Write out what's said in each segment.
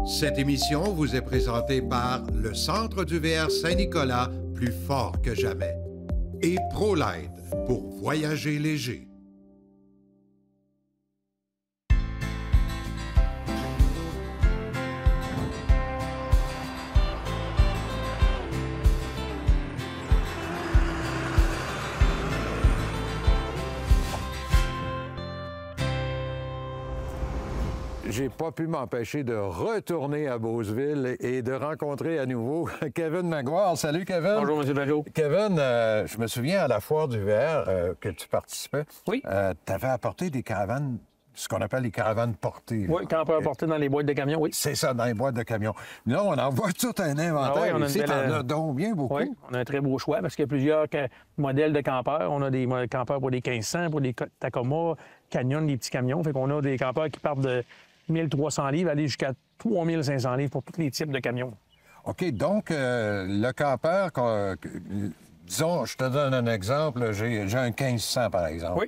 Cette émission vous est présentée par le Centre du VR Saint-Nicolas, plus fort que jamais, et ProLite pour voyager léger. J'ai pas pu m'empêcher de retourner à Beauceville et de rencontrer à nouveau Kevin Maguire. Salut, Kevin. Bonjour, M. Pajot. Kevin, je me souviens à la foire du VR que tu participais. Oui. Tu avais apporté des caravanes, ce qu'on appelle les caravanes portées. Oui, quand on peut apporter dans les boîtes de camions, oui. C'est ça, dans les boîtes de camions. Là, on en voit tout un inventaire. Ah oui, on a ici, une belle... t'en as donc bien beaucoup. Oui, on a un très beau choix parce qu'il y a plusieurs modèles de campeurs. On a des campeurs pour des 1500, pour des Tacoma, Canyon, des petits camions. Fait qu'on a des campeurs qui partent de 1300 livres, aller jusqu'à 3500 livres pour tous les types de camions. OK, donc le campeur, disons, je te donne un exemple, j'ai un 1500 par exemple. Oui.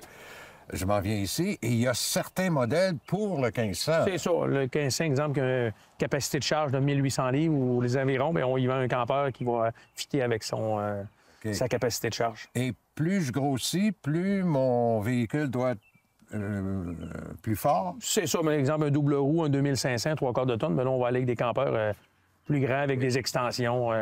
Je m'en viens ici et il y a certains modèles pour le 1500. C'est ça. Le 1500, exemple, qui a une capacité de charge de 1800 livres ou les environs, bien, on y vend un campeur qui va fitter avec sa capacité de charge. Et plus je grossis, plus mon véhicule doit être plus fort. C'est ça, par exemple, un double roue, un 2500, 3/4 de tonne, mais là, on va aller avec des campeurs plus grands avec des extensions,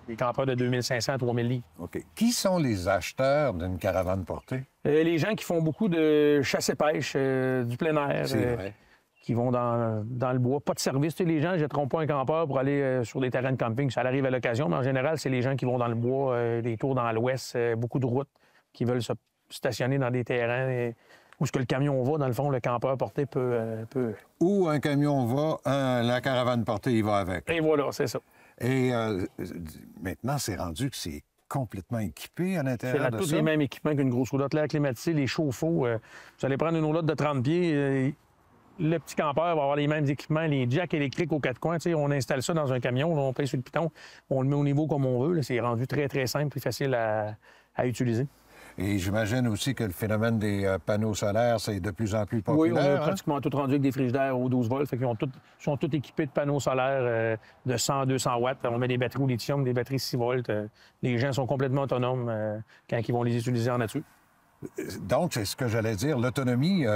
des campeurs de 2500 à 3000 livres. OK. Qui sont les acheteurs d'une caravane portée? Les gens qui font beaucoup de chasse et pêche, du plein air, qui vont dans le bois. Pas de service. Tu sais, les gens ne jetteront pas un campeur pour aller sur des terrains de camping. Ça arrive à l'occasion, mais en général, c'est les gens qui vont dans le bois, des tours dans l'ouest, beaucoup de routes, qui veulent se stationner dans des terrains où ce que le camion va, dans le fond, le campeur porté peut... Où un camion va, la caravane portée, il va avec. Et voilà, c'est ça. Et maintenant, c'est rendu que c'est complètement équipé à l'intérieur de ça. C'est tous les mêmes équipements qu'une grosse roulotte, l'air climatisé, les chauffe-eau. Vous allez prendre une roulotte de 30 pieds, le petit campeur va avoir les mêmes équipements, les jacks électriques aux quatre coins. On installe ça dans un camion, on paye sur le piton, on le met au niveau comme on veut. C'est rendu très, très simple et facile à utiliser. Et j'imagine aussi que le phénomène des panneaux solaires, c'est de plus en plus populaire. Oui, on a pratiquement tout rendu avec des frigidaires aux 12 volts. Fait qu'ils sont tous équipés de panneaux solaires de 100, 200 watts. On met des batteries au lithium, des batteries 6 volts. Les gens sont complètement autonomes quand ils vont les utiliser en nature. Donc, c'est ce que j'allais dire. L'autonomie,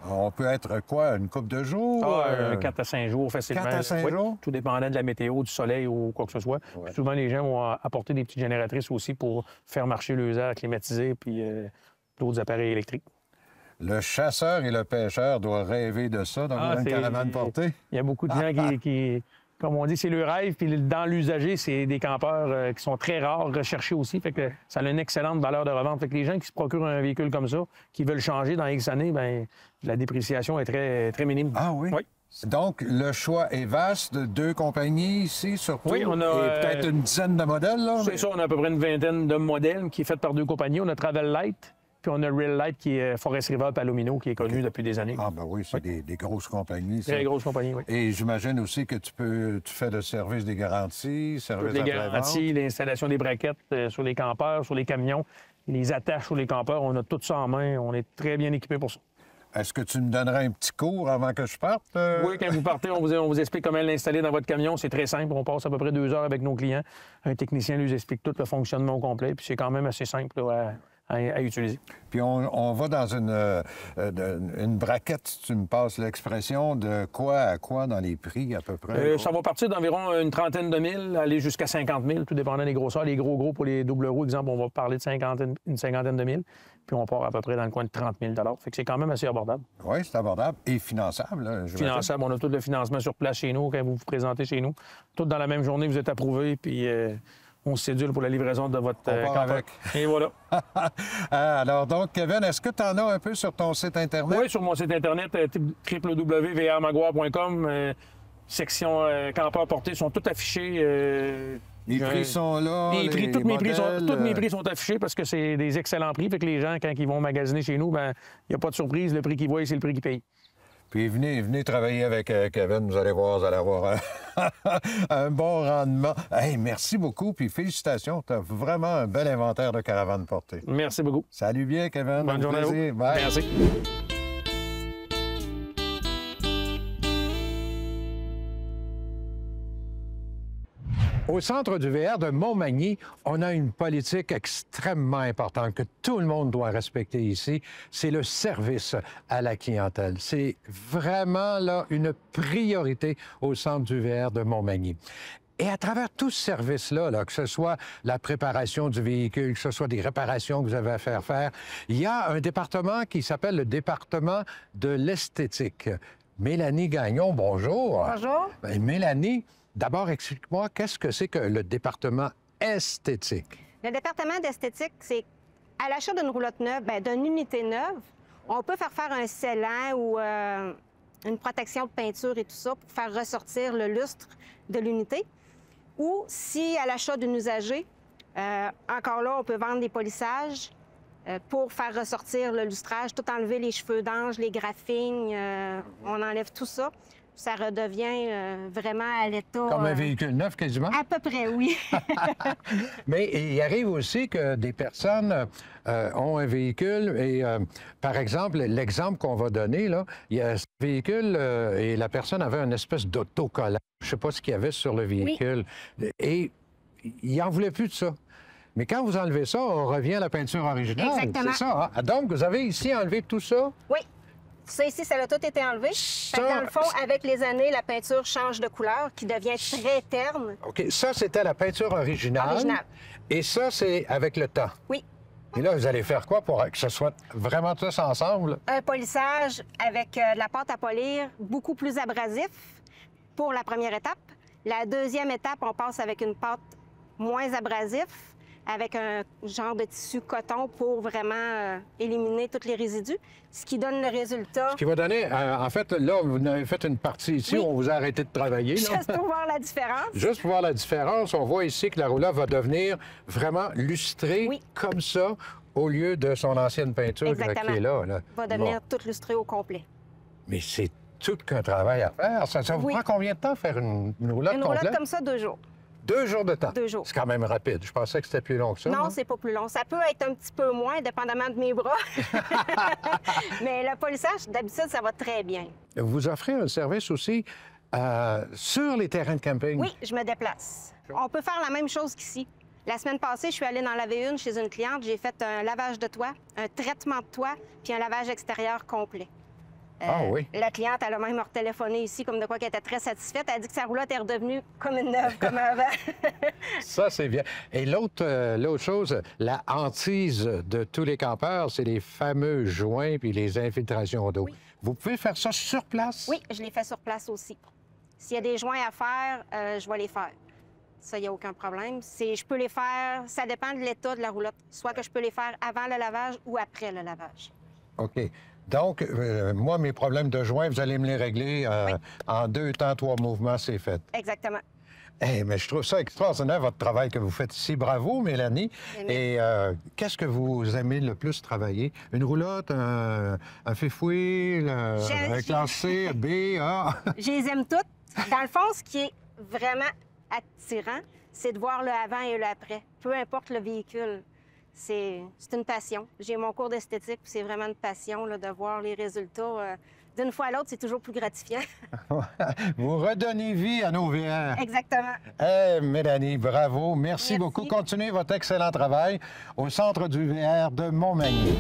on peut être quoi, une couple de jours? 4 à 5 jours facilement. 4 à 5 jours? Tout dépendant de la météo, du soleil ou quoi que ce soit. Ouais. Souvent, les gens vont apporter des petites génératrices aussi pour faire marcher leurs airs climatisés puis d'autres appareils électriques. Le chasseur et le pêcheur doivent rêver de ça dans une caravane portée. Il y a beaucoup de gens qui comme on dit, c'est le rêve. Puis dans l'usager, c'est des campeurs qui sont très rares, recherchés aussi. Fait que ça a une excellente valeur de revente. Fait que les gens qui se procurent un véhicule comme ça, qui veulent changer dans X années, bien, la dépréciation est très, très minime. Ah oui? Oui. Donc, le choix est vaste de 2 compagnies ici, surtout. Oui, on a... Et peut-être une dizaine de modèles, là? C'est ça, on a à peu près une vingtaine de modèles qui est fait par 2 compagnies. On a Travel Light, puis on a Real Light qui est Forest River Palomino, qui est connu depuis des années. Ah ben oui, c'est des grosses compagnies. Très grosses compagnies, oui. Et j'imagine aussi que tu fais le service des garanties, service les après-vente. garanties, l'installation des braquettes sur les campeurs, sur les camions, les attaches sur les campeurs, on a tout ça en main. On est très bien équipés pour ça. Est-ce que tu me donnerais un petit cours avant que je parte? Oui, quand vous partez, on vous explique comment l'installer dans votre camion. C'est très simple. On passe à peu près 2 heures avec nos clients. Un technicien lui explique tout le fonctionnement au complet. Puis c'est quand même assez simple là, à utiliser. Puis on va dans une braquette, si tu me passes l'expression, de quoi à quoi dans les prix à peu près? Ça va partir d'environ une trentaine de mille, aller jusqu'à 50 000, tout dépendant des grosseurs. Les gros pour les double roues, exemple, on va parler de une cinquantaine de mille. Puis on part à peu près dans le coin de 30 000 $. Fait que c'est quand même assez abordable. Oui, c'est abordable et finançable. Là, finançable. On a tout le financement sur place chez nous, quand vous vous présentez chez nous. Tout dans la même journée, vous êtes approuvé, puis on se cédule pour la livraison de votre campeur. Et voilà. Alors donc, Kevin, est-ce que tu en as un peu sur ton site Internet? Oui, sur mon site Internet, www.vrmaguire.com. Section campeurs portés sont tous affichés. Les prix sont là. Tous mes prix sont affichés parce que c'est des excellents prix. Fait que les gens, quand ils vont magasiner chez nous, ben il n'y a pas de surprise. Le prix qu'ils voient, c'est le prix qu'ils payent. Puis venez travailler avec Kevin. Vous allez voir, vous allez avoir un bon rendement. Hey, merci beaucoup, puis félicitations. Tu as vraiment un bel inventaire de caravanes portées. Merci beaucoup. Salut bien, Kevin. Bonne journée à vous. Bye. Merci. Au centre du VR de Montmagny, on a une politique extrêmement importante que tout le monde doit respecter ici. C'est le service à la clientèle. C'est vraiment là une priorité au centre du VR de Montmagny. Et à travers tout ce service-là, que ce soit la préparation du véhicule, que ce soit des réparations que vous avez à faire, il y a un département qui s'appelle le département de l'esthétique. Mélanie Gagnon, bonjour. Bonjour. Bien, Mélanie, d'abord, explique-moi, qu'est-ce que c'est que le département esthétique? Le département d'esthétique, c'est à l'achat d'une roulotte neuve, d'une unité neuve, on peut faire un scellant ou une protection de peinture et tout ça pour faire ressortir le lustre de l'unité. Ou si à l'achat d'une usagée, encore là, on peut vendre des polissages pour faire ressortir le lustrage, tout enlever les cheveux d'ange, les graphines, on enlève tout ça. Ça redevient vraiment à l'état... Comme un véhicule neuf, quasiment? À peu près, oui. Mais il arrive aussi que des personnes ont un véhicule et, par exemple, l'exemple qu'on va donner, là, il y a ce véhicule et la personne avait une espèce d'autocollant. Je ne sais pas ce qu'il y avait sur le véhicule. Oui. Et il n'en voulait plus de ça. Mais quand vous enlevez ça, on revient à la peinture originale. Exactement. C'est ça, hein? Donc, vous avez ici enlevé tout ça? Oui. Ça ici, ça a tout été enlevé. Dans le fond, avec les années, la peinture change de couleur, qui devient très terne. OK. Ça, c'était la peinture originale. Et ça, c'est avec le temps. Oui. Et là, vous allez faire quoi pour que ce soit vraiment tous ensemble? Un polissage avec de la pâte à polir beaucoup plus abrasif pour la première étape. La deuxième étape, on passe avec une pâte moins abrasif, avec un genre de tissu coton pour vraiment éliminer tous les résidus, ce qui donne le résultat. Ce qui va donner, en fait, là, vous avez fait une partie ici où on vous a arrêté de travailler. Là. Juste pour voir la différence. Juste pour voir la différence, on voit ici que la roulotte va devenir vraiment lustrée comme ça, au lieu de son ancienne peinture qui est là. Va devenir toute lustrée au complet. Mais c'est tout qu'un travail à faire. Ça vous prend combien de temps faire une roulotte complète? Une roulotte comme ça, 2 jours. 2 jours de temps? 2 jours. C'est quand même rapide. Je pensais que c'était plus long que ça. Non, c'est pas plus long. Ça peut être un petit peu moins, dépendamment de mes bras. Mais le polissage, d'habitude, ça va très bien. Vous offrez un service aussi sur les terrains de camping? Oui, je me déplace. On peut faire la même chose qu'ici. La semaine passée, je suis allée en laver une chez une cliente. J'ai fait un lavage de toit, un traitement de toit, puis un lavage extérieur complet. Ah oui? La cliente, elle a même retéléphoné ici, comme de quoi qu'elle était très satisfaite. Elle a dit que sa roulotte est redevenue comme une neuve, comme avant. Ça, c'est bien. Et l'autre chose, la hantise de tous les campeurs, c'est les fameux joints puis les infiltrations d'eau. Oui. Vous pouvez faire ça sur place? Oui, je les fais sur place aussi. S'il y a des joints à faire, je vais les faire. Ça, il n'y a aucun problème. Je peux les faire, ça dépend de l'état de la roulotte. Soit que je peux les faire avant le lavage ou après le lavage. OK. Donc, moi, mes problèmes de joints, vous allez me les régler en 2 temps, 3 mouvements, c'est fait. Exactement. Hey, mais je trouve ça extraordinaire, votre travail que vous faites ici. Bravo, Mélanie. Et qu'est-ce que vous aimez le plus travailler? Une roulotte, un fifouille, un classe C, B, A? Je les aime toutes. Dans le fond, ce qui est vraiment attirant, c'est de voir le avant et le après. Peu importe le véhicule. C'est une passion. J'ai mon cours d'esthétique, c'est vraiment une passion là, de voir les résultats. D'une fois à l'autre, c'est toujours plus gratifiant. Vous redonnez vie à nos VR. Exactement. Hey, Mélanie, bravo. Merci beaucoup. Continuez votre excellent travail au Centre du VR de Montmagny.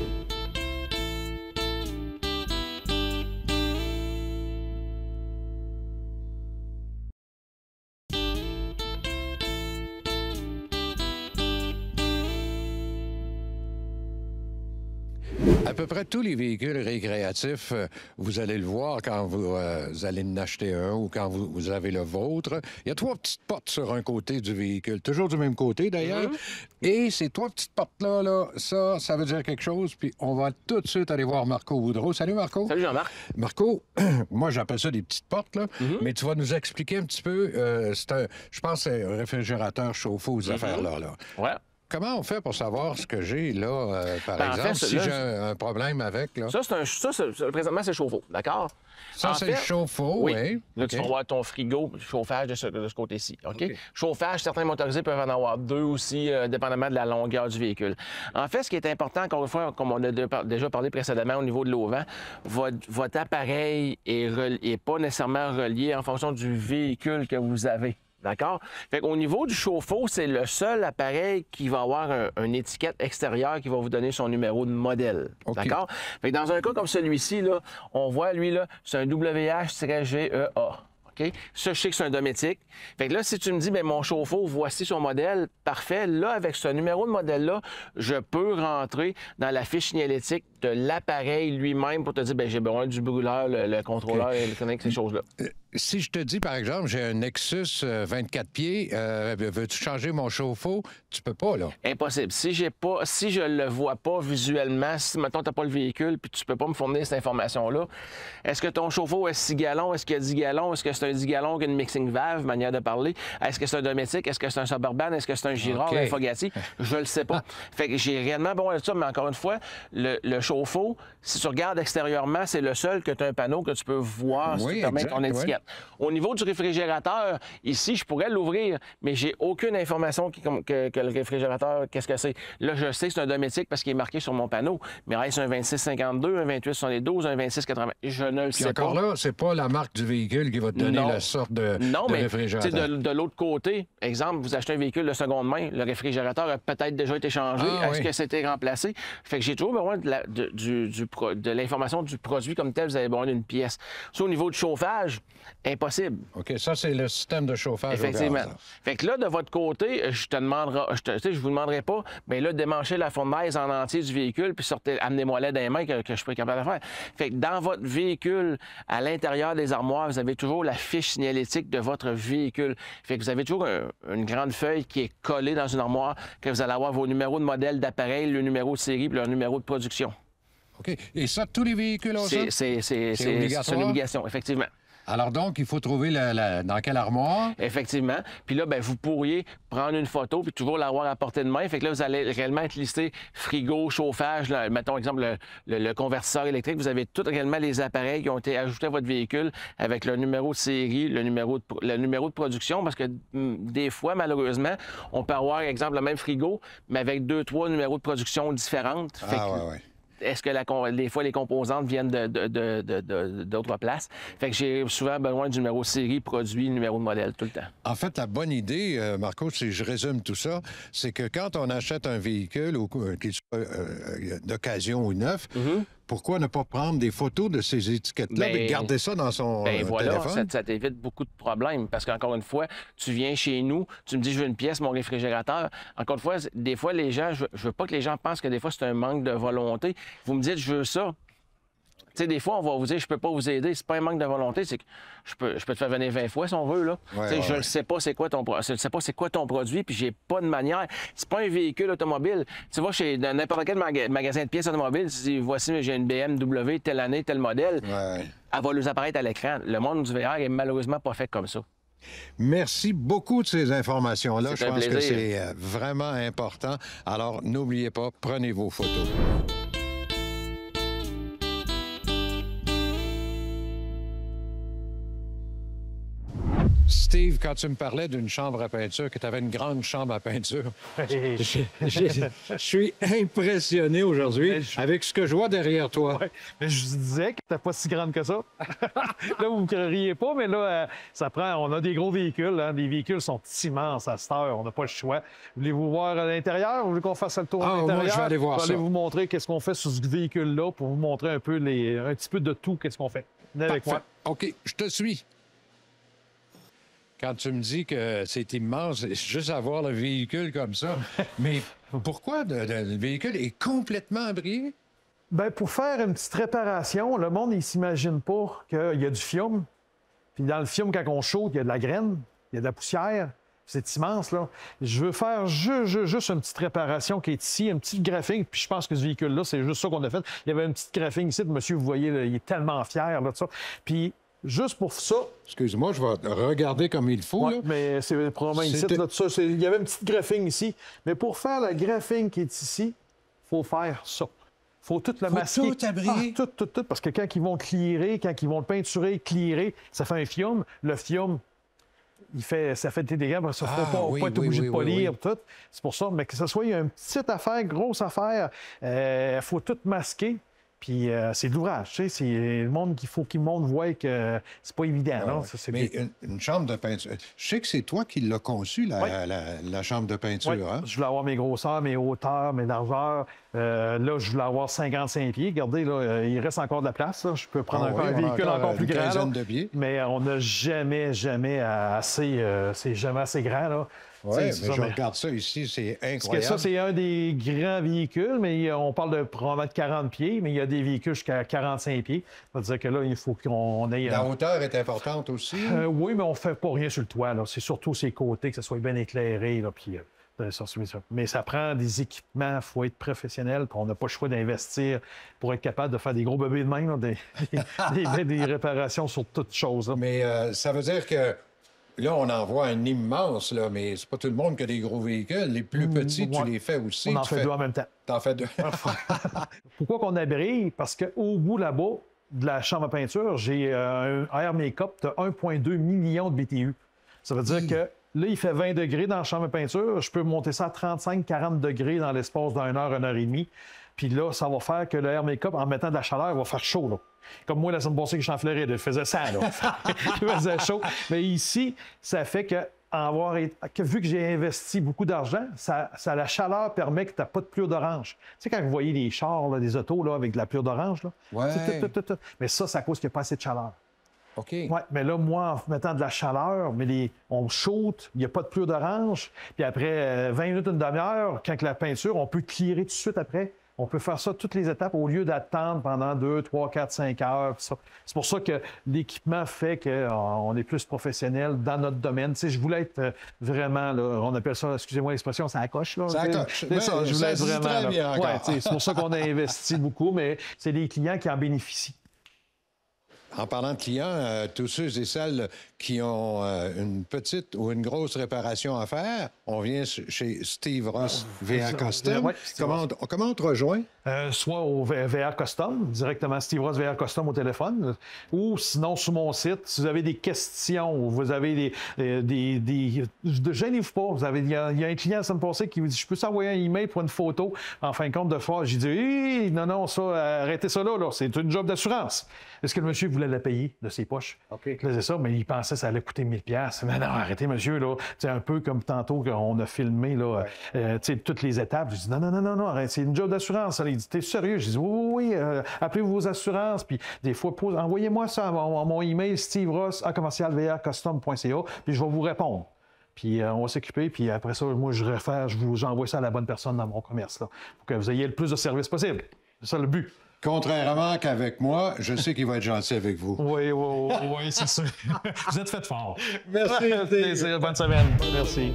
À peu près tous les véhicules récréatifs, vous allez le voir quand vous allez en acheter un ou quand vous avez le vôtre. Il y a 3 petites portes sur un côté du véhicule, toujours du même côté d'ailleurs. Et ces 3 petites portes-là, ça veut dire quelque chose. Puis on va tout de suite aller voir Marco Boudreau. Salut Marco. Salut Jean-Marc. Marco, moi j'appelle ça des petites portes, là. Mais tu vas nous expliquer un petit peu, je pense que c'est un réfrégérateur chauffe-eau, ces affaires-là. Ouais. Comment on fait pour savoir ce que j'ai, là, par exemple, en fait, si j'ai un problème avec, là? Présentement, c'est chauffe-eau, d'accord? Ça, c'est le chauffe-eau, oui. Là, tu vas avoir ton frigo, chauffage de ce côté-ci, OK? Chauffage, certains motorisés peuvent en avoir 2 aussi, dépendamment de la longueur du véhicule. En fait, ce qui est important, encore une fois, comme on a déjà parlé précédemment au niveau de l'auvent, votre appareil est pas nécessairement relié en fonction du véhicule que vous avez. D'accord? Fait qu'au niveau du chauffe-eau, c'est le seul appareil qui va avoir une étiquette extérieure qui va vous donner son numéro de modèle. Okay. D'accord? Fait que dans un cas comme celui-ci, là, on voit, lui, là, c'est un WH-GEA. OK? Ça, je sais que c'est un Dometic. Fait que là, si tu me dis, bien, mon chauffe-eau, voici son modèle, parfait. Là, avec ce numéro de modèle-là, je peux rentrer dans la fiche signalétique de l'appareil lui-même pour te dire, bien, j'ai besoin du brûleur, le contrôleur, il connecte ces choses-là. Si je te dis, par exemple, j'ai un Nexus 24 pieds, veux-tu changer mon chauffe-eau? Tu peux pas, là. Impossible. Si je le vois pas visuellement, si, mettons, tu n'as pas le véhicule puis tu peux pas me fournir cette information-là, est-ce que ton chauffe-eau est 6 gallons? Est-ce qu'il y a 10 gallons? Est-ce que c'est un 10 gallons qu'une mixing valve, manière de parler? Est-ce que c'est un Dometic? Est-ce que c'est un Suburban? Est-ce que c'est un Girard, un Fogati? Je le sais pas. Fait que j'ai réellement besoin de ça, mais encore une fois, le chauffe-eau, si tu regardes extérieurement, c'est le seul que tu as un panneau que tu peux voir si tu permets ton étiquette. Au niveau du réfrigérateur, ici, je pourrais l'ouvrir, mais j'ai aucune information que le réfrigérateur, qu'est-ce que c'est. Là, je sais que c'est un Dometic parce qu'il est marqué sur mon panneau, mais est-ce un 2652, un 2872, un 2680? Je ne le sais pas. Encore là, c'est pas la marque du véhicule qui va te donner la sorte de réfrigérateur. De l'autre côté, exemple, vous achetez un véhicule de seconde main, le réfrigérateur a peut-être déjà été changé. Est-ce que c'était remplacé? Fait que j'ai toujours besoin de l'information du produit comme tel, vous avez besoin d'une pièce. Ça, au niveau du chauffage, impossible. OK, ça, c'est le système de chauffage. Effectivement. Fait que là, de votre côté, je vous demanderai pas, mais là, démanchez la fournaise en entier du véhicule, puis amenez-moi-la dans les mains que je suis capable de faire. Fait que dans votre véhicule, à l'intérieur des armoires, vous avez toujours la fiche signalétique de votre véhicule. Fait que vous avez toujours une grande feuille qui est collée dans une armoire, que vous allez avoir vos numéros de modèle d'appareil, le numéro de série, puis le numéro de production. OK. Et ça, tous les véhicules ont ça? C'est une obligation, effectivement. Alors donc, il faut trouver dans quelle armoire? Effectivement. Puis là, bien, vous pourriez prendre une photo puis toujours l'avoir à portée de main. Fait que là, vous allez réellement être listé frigo, chauffage, là, mettons exemple le convertisseur électrique. Vous avez tous réellement les appareils qui ont été ajoutés à votre véhicule avec le numéro de série, le numéro de production, parce que des fois, malheureusement, on peut avoir, exemple, le même frigo, mais avec 2-3 numéros de production différentes. Ouais. Est-ce que des fois, les composantes viennent d'autres places? Fait que j'ai souvent besoin du numéro de série, produit, numéro de modèle, tout le temps. En fait, la bonne idée, Marco, si je résume tout ça, c'est que quand on achète un véhicule, qu'il soit d'occasion ou neuf, pourquoi ne pas prendre des photos de ces étiquettes-là et garder ça dans son téléphone? Ça t'évite beaucoup de problèmes. Parce qu'encore une fois, tu viens chez nous, tu me dis, je veux une pièce, mon réfrigérateur. Encore une fois, des fois, les gens, je veux pas que les gens pensent que des fois, c'est un manque de volonté. Vous me dites, je veux ça. Tu sais, des fois, on va vous dire, je peux pas vous aider. C'est pas un manque de volonté, c'est que je peux te faire venir 20 fois si on veut, là. Je ne sais pas c'est quoi ton produit, puis j'ai pas de manière. C'est pas un véhicule automobile. Tu vas chez n'importe quel magasin de pièces automobiles, tu dis, voici, j'ai une BMW, telle année, tel modèle. Elle va nous apparaître à l'écran. Le monde du VR est malheureusement pas fait comme ça. Merci beaucoup de ces informations-là. Je pense que c'est vraiment important. Alors, n'oubliez pas, prenez vos photos. Steve, quand tu me parlais d'une chambre à peinture, que tu avais une grande chambre à peinture, je suis impressionné aujourd'hui avec ce que je vois derrière toi. Ouais. Mais je vous disais que t'es pas si grande que ça. Là, vous ne me riez pas, mais là, ça prend. On a des gros véhicules. Hein. Les véhicules sont immenses à cette heure. On n'a pas le choix. Voulez-vous voir à l'intérieur ou voulez qu'on fasse le tour à l'intérieur? Moi, je vais aller voir ça. Je vais aller vous montrer qu'est-ce qu'on fait sur ce véhicule-là pour vous montrer un peu un petit peu de tout, qu'est-ce qu'on fait. Venez avec moi. OK, je te suis. Quand tu me dis que c'est immense, juste avoir le véhicule comme ça. Mais pourquoi le véhicule est complètement abrié? Bien, pour faire une petite réparation, le monde, il ne s'imagine pas qu'il y a du fiume. Puis dans le fiume, quand on chauffe, il y a de la graine, il y a de la poussière. C'est immense, là. Je veux faire juste une petite réparation qui est ici, une petite graphing. Puis je pense que ce véhicule-là, c'est juste ça qu'on a fait. Il y avait une petite graphing ici. Monsieur, vous voyez, là, il est tellement fier là, de ça. Puis juste pour ça... Excuse-moi, je vais regarder comme il faut. Ouais, là. mais c'est probablement ici. Là, de ça, il y avait une petite graphing ici. Mais pour faire la graphing qui est ici, il faut faire ça. Il faut tout le masquer. Tout abrier. Tout. Parce que quand ils vont clearer, quand ils vont le peinturer, clearer, ça fait un fiume. Le fiume, ça fait des dégâts. Ça ne faut pas être obligé de polir. Tout. C'est pour ça. Mais que ce soit une petite affaire, grosse affaire, il faut tout masquer. Puis c'est de l'ouvrage, tu sais, c'est le monde qu'il faut que le monde voie que c'est pas évident, non? Ça, mais une chambre de peinture, je sais que c'est toi qui l'as conçu, la chambre de peinture, hein? Je voulais avoir mes grosseurs, mes hauteurs, mes largeurs. Là, je voulais avoir 55 pieds. Regardez, là, il reste encore de la place. Là. Je peux prendre un véhicule encore plus grand. Là. De pieds. Mais on n'a jamais assez... c'est jamais assez grand, là. Oui, mais je regarde ça ici, c'est incroyable. Parce que ça, c'est un des grands véhicules, mais on parle de probablement de 40 pieds, mais il y a des véhicules jusqu'à 45 pieds. Ça veut dire que là, il faut qu'on ait... La hauteur est importante aussi? Oui, mais on ne fait pas rien sur le toit. C'est surtout ses côtés, que ça soit bien éclairé. Là, puis, mais ça prend des équipements, il faut être professionnel, puis on n'a pas le choix d'investir pour être capable de faire des gros bébés de main, des réparations sur toutes choses. Là. Mais ça veut dire que là, on en voit un immense, là, mais c'est pas tout le monde qui a des gros véhicules. Les plus petits, tu les fais aussi. On en fait deux en même temps. T'en fais deux. Pourquoi qu'on abrille? Parce qu'au bout là-bas de la chambre à peinture, j'ai un air make-up de 1,2 million de BTU. Ça veut dire que là, il fait 20 degrés dans la chambre à peinture. Je peux monter ça à 35-40 degrés dans l'espace d'une heure et demie. Puis là, ça va faire que le air make-up, en mettant de la chaleur, va faire chaud. Là. Comme moi, la semaine passée que je suis en Floride, il faisait ça. Là. Il faisait chaud. Mais ici, ça fait que, vu que j'ai investi beaucoup d'argent, la chaleur permet que tu n'as pas de plure d'orange. Tu sais, quand vous voyez les chars, là, des autos là, avec de la plure d'orange, là, mais ça, c'est à cause qu'il n'y a pas assez de chaleur. OK. Oui, mais là, moi, en mettant de la chaleur, on shoot, il n'y a pas de plure d'orange. Puis après 20 minutes, une demi-heure, quand la peinture, on peut clearer tout de suite après. On peut faire ça toutes les étapes au lieu d'attendre pendant 2, 3, 4, 5 heures. C'est pour ça que l'équipement fait qu'on est plus professionnel dans notre domaine. Tu sais, je voulais être vraiment, là, on appelle ça, excusez-moi l'expression, ça accroche. Là, ça accroche. C'est ça, je voulais être vraiment. Ouais, c'est pour ça qu'on a investi beaucoup, mais c'est les clients qui en bénéficient. En parlant de clients, tous ceux et celles qui ont une petite ou une grosse réparation à faire, on vient chez Steve Ross VR Custom. Ouais, comment on te rejoint? Soit au VR Custom, directement Steve Ross VR Custom au téléphone, ou sinon sur mon site, si vous avez des questions, ou vous avez ne gênez-vous pas. Il y a un client la semaine passée qui me dit « Je peux t'envoyer un email pour une photo? » En fin de compte, de fois, j'ai dit hey, « Non, ça, arrêtez ça là, c'est une job d'assurance. » Est-ce que le monsieur voulait la payer de ses poches? OK. Il faisait ça, mais il pensait que ça allait coûter 1000 $. Mais non, arrêtez, monsieur, là. C'est un peu comme tantôt qu'on a filmé, là, toutes les étapes. J'ai dit non, arrête, c'est une job d'assurance. Il dit, t'es sérieux? J'ai dit, oui, appelez vos assurances. Puis des fois, envoyez-moi ça à mon email, steve-ross@commercialvrcustom.ca, puis je vais vous répondre. Puis on va s'occuper, puis après ça, moi, j'envoie ça à la bonne personne dans mon commerce, là, pour que vous ayez le plus de services possible. C'est ça le but. Contrairement qu'avec moi, je sais qu'il va être gentil avec vous. Oui, c'est sûr. Vous êtes fait fort. Merci. Plaisir. Bonne semaine. Merci.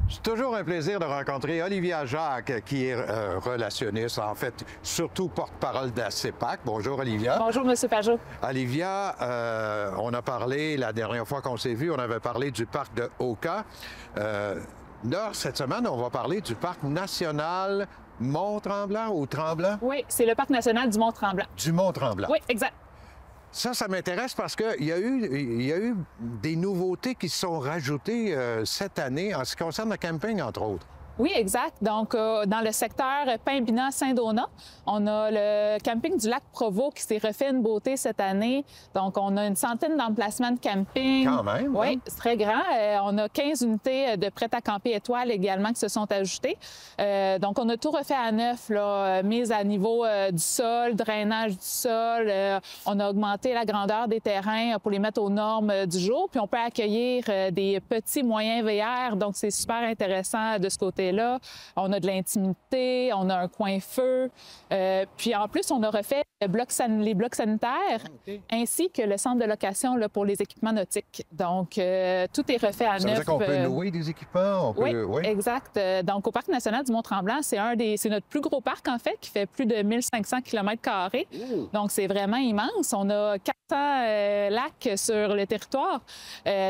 C'est toujours un plaisir de rencontrer Olivia Jacques, qui est relationniste, en fait, surtout porte-parole de la CEPAC. Bonjour, Olivia. Bonjour, M. Pajot. Olivia, on a parlé, la dernière fois qu'on s'est vu, on avait parlé du parc de Oka. Là, cette semaine, on va parler du parc national Mont-Tremblant ou Tremblant? Oui, c'est le parc national du Mont-Tremblant. Du Mont-Tremblant. Oui, exact. Ça m'intéresse parce qu'il y a eu des nouveautés qui se sont rajoutées cette année en ce qui concerne le camping, entre autres. Oui, exact. Donc, dans le secteur Paimbina-Saint-Donat, on a le camping du lac Provo qui s'est refait une beauté cette année. Donc, on a une centaine d'emplacements de camping. Quand même. Oui, c'est très grand. On a 15 unités de prêt à camper étoiles également qui se sont ajoutées. Donc, on a tout refait à neuf, là, mise à niveau du sol, drainage du sol. On a augmenté la grandeur des terrains pour les mettre aux normes du jour. Puis, on peut accueillir des petits moyens VR. Donc, c'est super intéressant de ce côté là. On a de l'intimité, on a un coin feu. Puis en plus, on a refait les blocs sanitaires ainsi que le centre de location là, pour les équipements nautiques. Donc, tout est refait à neuf. Ça veut dire qu'on peut louer des équipements? Oui, exact. Donc, au Parc national du Mont-Tremblant, c'est notre plus gros parc, en fait, qui fait plus de 1500 km². Donc, c'est vraiment immense. On a 400 lacs sur le territoire.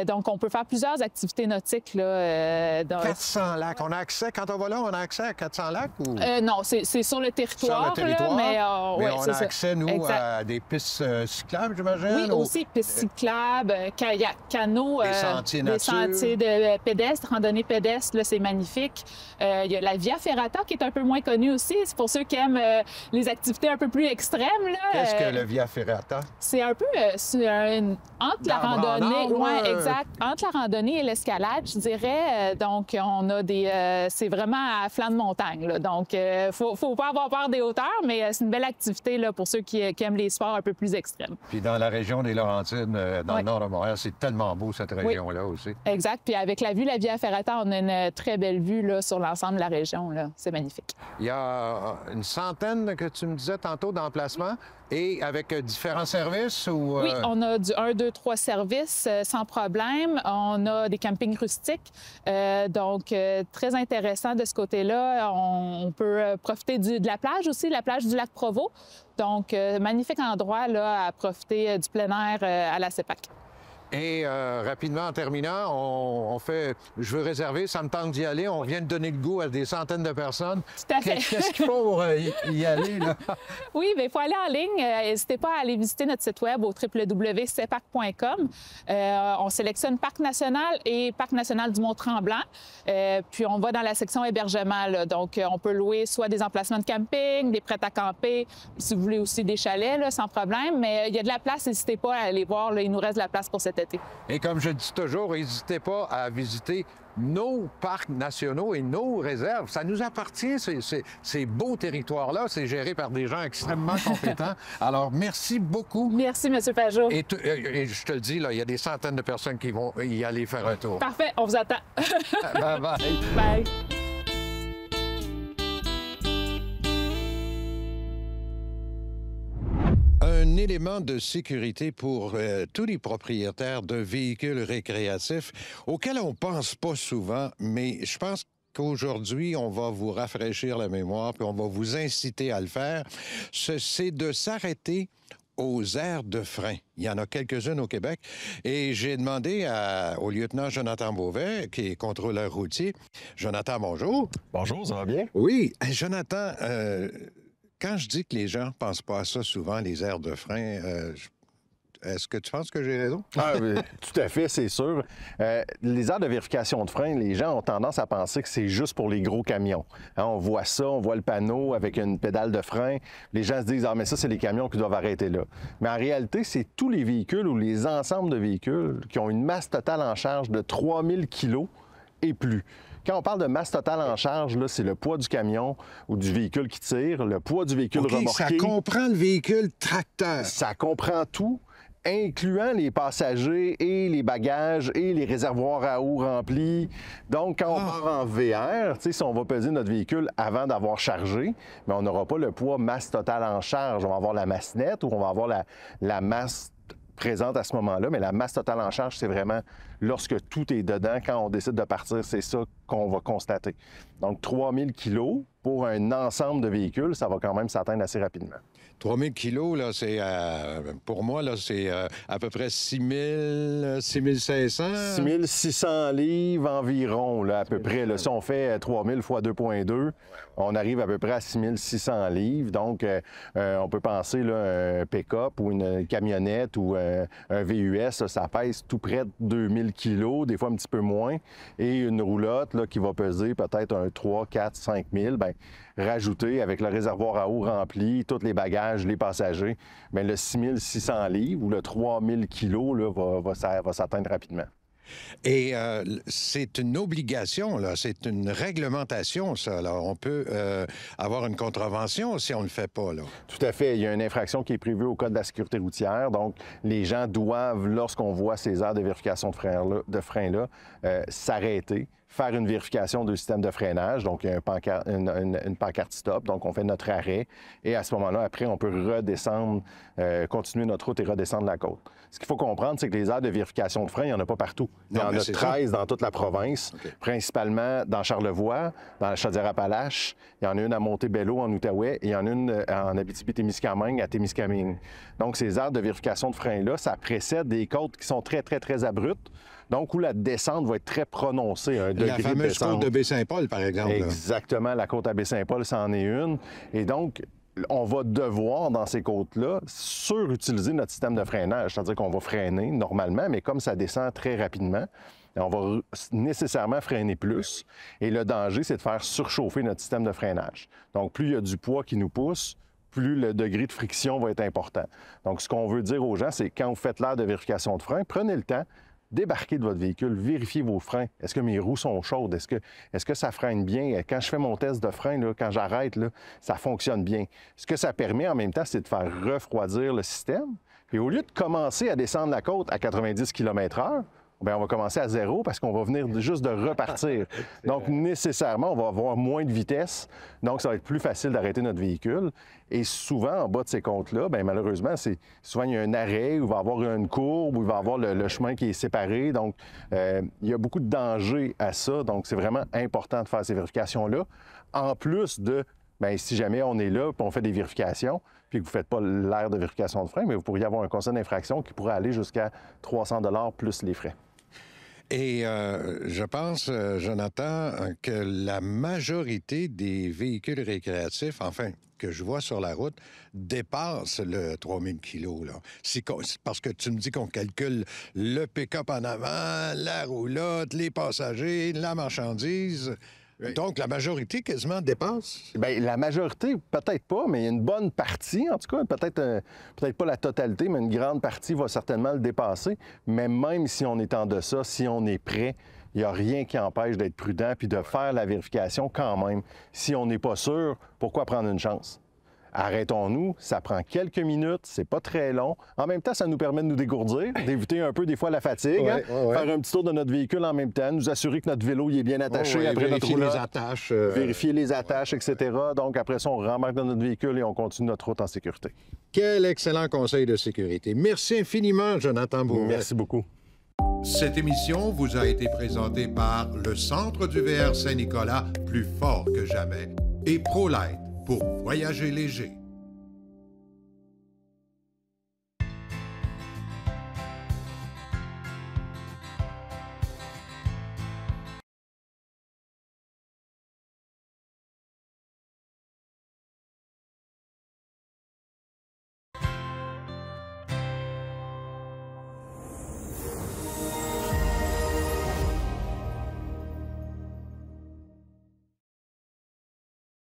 Donc, on peut faire plusieurs activités nautiques. Là, 400 lacs. On a accès accès, quand on va là, on a accès à 400 lacs? Ou... Non, c'est sur le territoire. Sur le territoire, là, mais on a accès, nous, exact. à des pistes cyclables, j'imagine? Oui, aussi pistes cyclables, kayak, canaux, des sentiers des sentiers de pédestres, randonnées pédestres, là, c'est magnifique. Il y a la Via Ferrata qui est un peu moins connue aussi. C'est pour ceux qui aiment les activités un peu plus extrêmes. Qu'est-ce que le Via Ferrata? C'est un peu entre la randonnée, exact, entre la randonnée et l'escalade, je dirais. Donc, on a c'est vraiment à flanc de montagne. Là. Donc, faut pas avoir peur des hauteurs, mais c'est une belle activité là, pour ceux qui aiment les sports un peu plus extrêmes. Puis dans la région des Laurentides, dans le nord de Montréal, c'est tellement beau cette région-là aussi. Exact. Puis avec la Via Ferrata, on a une très belle vue là, sur l'ensemble de la région. Là. C'est magnifique. Il y a une centaine que tu me disais tantôt d'emplacements et avec différents services ou... Oui, on a du 1, 2, 3 services sans problème. On a des campings rustiques. Donc, très intéressant de ce côté-là. On peut profiter de la plage aussi, la plage du lac Provo. Donc, magnifique endroit là, à profiter du plein air à la CEPAC. Et rapidement, en terminant, on fait « Je veux réserver, ça me tente d'y aller ». On vient de donner le goût à des centaines de personnes. Tout à fait. Qu'est-ce qu'il faut pour y aller, là? Oui, bien, il faut aller en ligne. N'hésitez pas à aller visiter notre site web au www.cepac.com. On sélectionne Parc national et Parc national du Mont-Tremblant. Puis, on va dans la section hébergement. Là. Donc, on peut louer soit des emplacements de camping, des prêts à camper, si vous voulez aussi des chalets, là, sans problème. Mais il y a de la place. N'hésitez pas à aller voir. Là, il nous reste de la place pour cet été. Et comme je dis toujours, n'hésitez pas à visiter nos parcs nationaux et nos réserves. Ça nous appartient, ces beaux territoires-là. C'est géré par des gens extrêmement compétents. Alors, merci beaucoup. Merci, M. Pajot. Et je te le dis, là, il y a des centaines de personnes qui vont y aller faire un tour. Parfait, on vous attend. Bye-bye. Bye. Un élément de sécurité pour tous les propriétaires de véhicules récréatifs auxquels on pense pas souvent, mais je pense qu'aujourd'hui, on va vous rafraîchir la mémoire puis on va vous inciter à le faire. C'est de s'arrêter aux aires de frein. Il y en a quelques-unes au Québec. Et j'ai demandé au lieutenant Jonathan Beauvais, qui est contrôleur routier. Jonathan, bonjour. Bonjour, ça va bien? Oui. Jonathan, quand je dis que les gens ne pensent pas à ça souvent, les aires de frein, est-ce que tu penses que j'ai raison? Ah, oui, tout à fait, c'est sûr. Les aires de vérification de frein, les gens ont tendance à penser que c'est juste pour les gros camions. Hein, on voit ça, on voit le panneau avec une pédale de frein. Les gens se disent « Ah, mais ça, c'est les camions qui doivent arrêter là. » Mais en réalité, c'est tous les véhicules ou les ensembles de véhicules qui ont une masse totale en charge de 3000 kilos et plus. Quand on parle de masse totale en charge, là, c'est le poids du camion ou du véhicule qui tire, le poids du véhicule remorqué. Ça comprend le véhicule tracteur. Ça comprend tout, incluant les passagers et les bagages et les réservoirs à eau remplis. Donc, quand on part en VR, si on va peser notre véhicule avant d'avoir chargé, mais on n'aura pas le poids masse totale en charge. On va avoir la masse nette ou on va avoir la masse présente à ce moment-là, mais la masse totale en charge, c'est vraiment lorsque tout est dedans, quand on décide de partir, c'est ça qu'on va constater. Donc, 3000 kilos pour un ensemble de véhicules, ça va quand même s'atteindre assez rapidement. 3000 kilos, là, c'est, pour moi, là, c'est à peu près 6000, 6500. 6600 livres environ, là, à peu près. Là. Si on fait 3000 fois 2,2, on arrive à peu près à 6600 livres. Donc, on peut penser là, un pick-up ou une camionnette ou un VUS, ça pèse tout près de 2000 kilos, des fois un petit peu moins. Et une roulotte là, qui va peser peut-être un 3, 4, 5000, bien, rajouté avec le réservoir à eau rempli, tous les bagages, les passagers, bien, le 6600 livres ou le 3000 kilos là, va s'atteindre rapidement. Et c'est une obligation, là, c'est une réglementation, ça. Là. On peut avoir une contravention si on ne le fait pas. Là. Tout à fait. Il y a une infraction qui est prévue au Code de la sécurité routière. Donc, les gens doivent, lorsqu'on voit ces aires de vérification de frein-là, s'arrêter, faire une vérification du système de freinage. Donc, il y a une pancarte stop. Donc, on fait notre arrêt. Et à ce moment-là, après, on peut redescendre, continuer notre route et redescendre la côte. Ce qu'il faut comprendre, c'est que les aires de vérification de frein, il n'y en a pas partout. Il y en a 13 dans toute la province, principalement dans Charlevoix, dans la Chaudière-Appalaches. Il y en a une à Montebello, en Outaouais, et il y en a une en Abitibi-Témiscamingue, à Témiscamingue. Donc, ces aires de vérification de frein-là, ça précède des côtes qui sont très, très, très abruptes. Donc, où la descente va être très prononcée. La fameuse côte de Baie-Saint-Paul, par exemple. Exactement, la côte à Baie-Saint-Paul, c'en est une. Et donc, on va devoir, dans ces côtes-là, surutiliser notre système de freinage. C'est-à-dire qu'on va freiner normalement, mais comme ça descend très rapidement, on va nécessairement freiner plus. Et le danger, c'est de faire surchauffer notre système de freinage. Donc, plus il y a du poids qui nous pousse, plus le degré de friction va être important. Donc, ce qu'on veut dire aux gens, c'est quand vous faites l'aire de vérification de frein, prenez le temps, débarquez de votre véhicule, vérifiez vos freins. Est-ce que mes roues sont chaudes? Est-ce que ça freine bien? Quand je fais mon test de frein, là, quand j'arrête, là, ça fonctionne bien. Ce que ça permet en même temps, c'est de faire refroidir le système. Puis au lieu de commencer à descendre la côte à 90 km/h, bien, on va commencer à 0 parce qu'on va venir juste de repartir. Donc, nécessairement, on va avoir moins de vitesse. Donc, ça va être plus facile d'arrêter notre véhicule. Et souvent, en bas de ces côtes-là, bien, malheureusement, souvent, il y a un arrêt où il va y avoir une courbe, où il va y avoir le chemin qui est séparé. Donc, il y a beaucoup de danger à ça. Donc, c'est vraiment important de faire ces vérifications-là. En plus de, bien, si jamais on est là et on fait des vérifications, puis que vous ne faites pas l'aire de vérification de frein, mais vous pourriez avoir un conseil d'infraction qui pourrait aller jusqu'à 300 $ plus les frais. Et je pense, Jonathan, que la majorité des véhicules récréatifs, enfin, que je vois sur la route, dépassent le 3000 kg. Parce que tu me dis qu'on calcule le pick-up en avant, la roulotte, les passagers, la marchandise. Donc, la majorité quasiment dépasse? Bien, la majorité, peut-être pas, mais une bonne partie, en tout cas, peut-être pas la totalité, mais une grande partie va certainement le dépasser. Mais même si on est en deçà, si on est prêt, il n'y a rien qui empêche d'être prudent puis de faire la vérification quand même. Si on n'est pas sûr, pourquoi prendre une chance? Arrêtons-nous, ça prend quelques minutes, c'est pas très long. En même temps, ça nous permet de nous dégourdir, d'éviter un peu des fois la fatigue, faire un petit tour de notre véhicule en même temps, nous assurer que notre vélo il est bien attaché après notre roulotte, les attaches, vérifier les attaches, etc. Donc après ça, on rembarque dans notre véhicule et on continue notre route en sécurité. Quel excellent conseil de sécurité. Merci infiniment, Jonathan Bourret. Merci beaucoup. Cette émission vous a été présentée par le Centre du VR Saint-Nicolas, plus fort que jamais, et ProLite pour voyager léger.